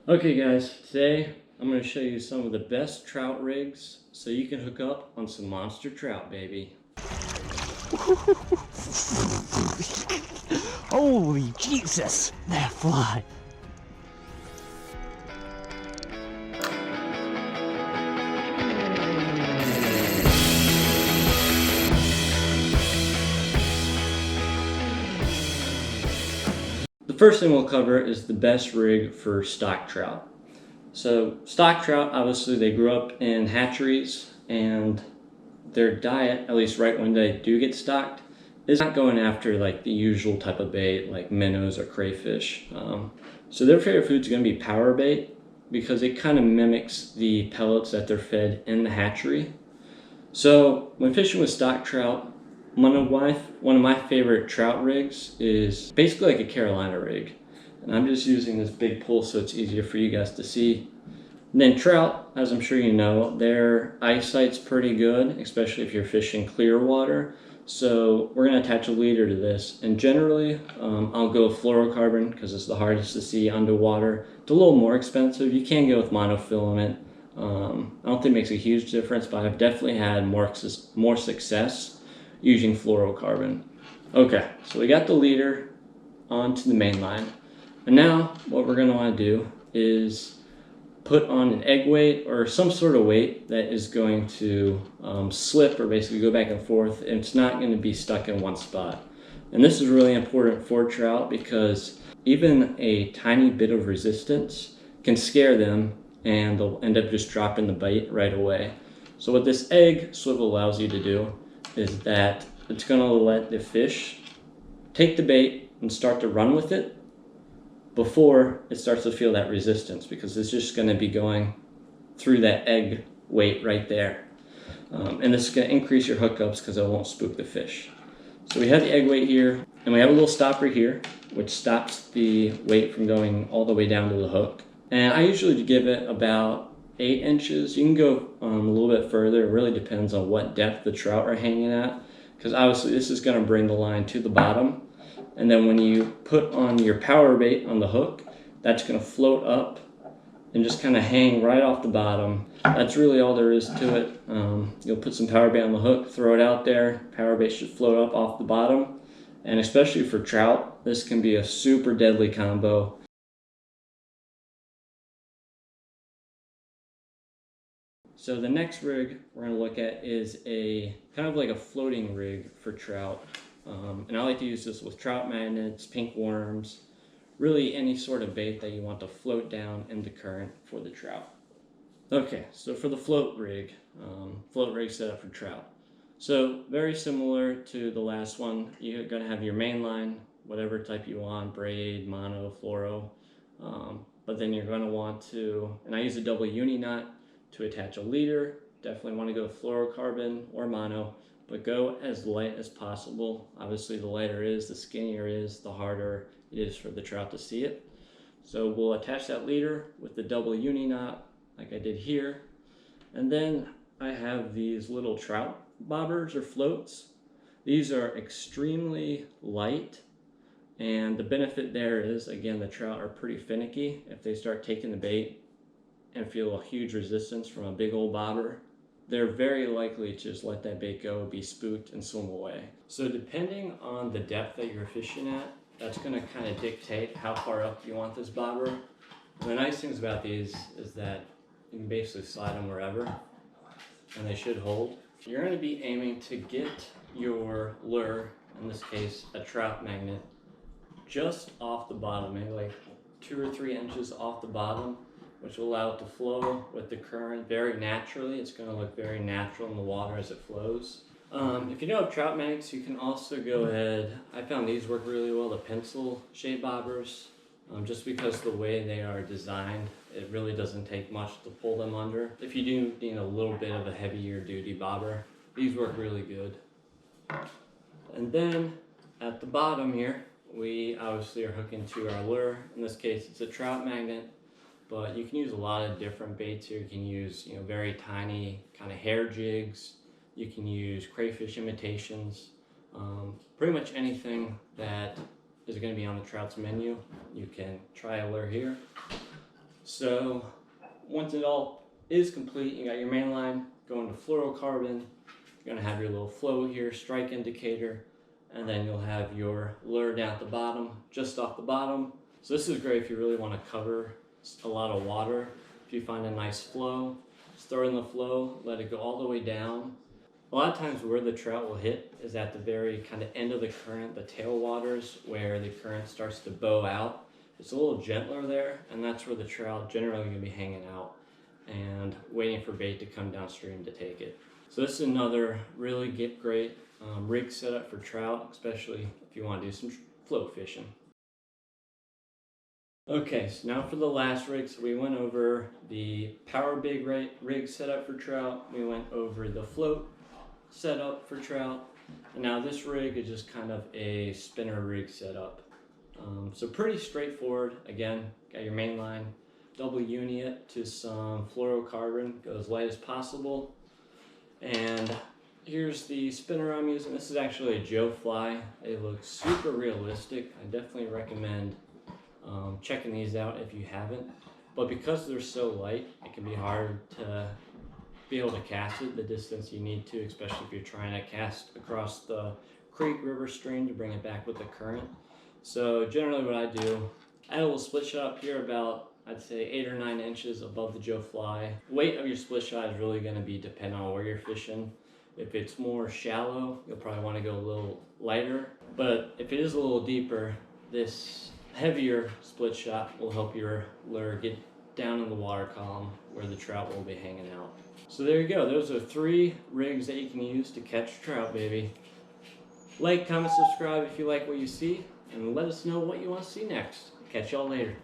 Okay guys, today I'm going to show you some of the best trout rigs so you can hook up on some monster trout, baby. Holy Jesus, that fly. The first thing we'll cover is the best rig for stock trout. So stock trout, obviously they grew up in hatcheries, and their diet, at least right when they do get stocked, is not going after like the usual type of bait like minnows or crayfish. So their favorite food is going to be power bait because it kind of mimics the pellets that they're fed in the hatchery. So when fishing with stock trout, one of my favorite trout rigs is basically like a Carolina rig. And I'm just using this big pole so it's easier for you guys to see. And then trout, as I'm sure you know, their eyesight's pretty good, especially if you're fishing clear water. So we're going to attach a leader to this. And generally, I'll go with fluorocarbon because it's the hardest to see underwater. It's a little more expensive. You can go with monofilament. I don't think it makes a huge difference, but I've definitely had more success using fluorocarbon. Okay, so we got the leader onto the main line. And now what we're going to want to do is put on an egg weight or some sort of weight that is going to slip or basically go back and forth, and it's not going to be stuck in one spot. And this is really important for trout because even a tiny bit of resistance can scare them and they'll end up just dropping the bait right away. So what this egg swivel allows you to do is that it's going to let the fish take the bait and start to run with it before it starts to feel that resistance, because it's just going to be going through that egg weight right there. And this is going to increase your hookups because it won't spook the fish. So we have the egg weight here, and we have a little stopper here, which stops the weight from going all the way down to the hook. And I usually give it about 8 inches. You can go a little bit further. It really depends on what depth the trout are hanging at, because obviously this is going to bring the line to the bottom. And then when you put on your power bait on the hook, that's going to float up and just kind of hang right off the bottom. That's really all there is to it. You'll put some power bait on the hook, throw it out there. Power bait should float up off the bottom. And especially for trout, this can be a super deadly combo. So the next rig we're going to look at is a kind of like a floating rig for trout. And I like to use this with trout magnets, pink worms, really any sort of bait that you want to float down in the current for the trout. Okay, so for the float rig set up for trout. So very similar to the last one, you're going to have your main line, whatever type you want, braid, mono, fluoro. But then you're going to want to, and I use a double uni knot to attach a leader. Definitely want to go with fluorocarbon or mono, but go as light as possible. Obviously the lighter it is, the skinnier it is, the harder it is for the trout to see it. So we'll attach that leader with the double uni knot like I did here. And then I have these little trout bobbers or floats. These are extremely light, and the benefit there is, again, the trout are pretty finicky. If they start taking the bait and feel a huge resistance from a big old bobber, they're very likely to just let that bait go, be spooked, and swim away. So depending on the depth that you're fishing at, that's going to kind of dictate how far up you want this bobber. And the nice things about these is that you can basically slide them wherever, and they should hold. You're going to be aiming to get your lure, in this case a trout magnet, just off the bottom, maybe like 2 or 3 inches off the bottom, which will allow it to flow with the current very naturally. It's going to look very natural in the water as it flows. If you don't have trout magnets, you can also go ahead. I found these work really well, the pencil shaped bobbers, just because the way they are designed, it really doesn't take much to pull them under. If you do need a little bit of a heavier duty bobber, these work really good. And then at the bottom here, we obviously are hooking to our lure. In this case, it's a trout magnet. But you can use a lot of different baits here. You can use, very tiny kind of hair jigs. You can use crayfish imitations. Pretty much anything that is going to be on the trout's menu, you can try a lure here. So once it all is complete, you got your main line going to fluorocarbon. You're gonna have your little flow here, strike indicator, and then you'll have your lure down at the bottom, just off the bottom. So this is great if you really want to cover a lot of water. If you find a nice flow, just throw it in the flow, let it go all the way down. A lot of times where the trout will hit is at the very kind of end of the current, the tailwaters, where the current starts to bow out. It's a little gentler there, and that's where the trout generally going to be hanging out and waiting for bait to come downstream to take it. So this is another really great rig setup for trout, especially if you want to do some float fishing. Okay, so now for the last rig. So we went over the power big rig setup for trout. We went over the float setup for trout. And now this rig is just kind of a spinner rig setup. So pretty straightforward. Again, got your main line, double uni it to some fluorocarbon, go as light as possible. And here's the spinner I'm using. This is actually a Joe fly. They look super realistic. I definitely recommend checking these out if you haven't. But because they're so light, it can be hard to be able to cast it the distance you need to, especially if you're trying to cast across the creek, river, stream to bring it back with the current. So generally what I do, I have a little split shot up here about, I'd say 8 or 9 inches above the Joe fly. Weight of your split shot is really going to be dependent on where you're fishing. If it's more shallow, you'll probably want to go a little lighter. But if it is a little deeper, this heavier split shot will help your lure get down in the water column where the trout will be hanging out. So there you go. Those are 3 rigs that you can use to catch trout, baby. Like, comment, subscribe if you like what you see, and let us know what you want to see next. Catch y'all later.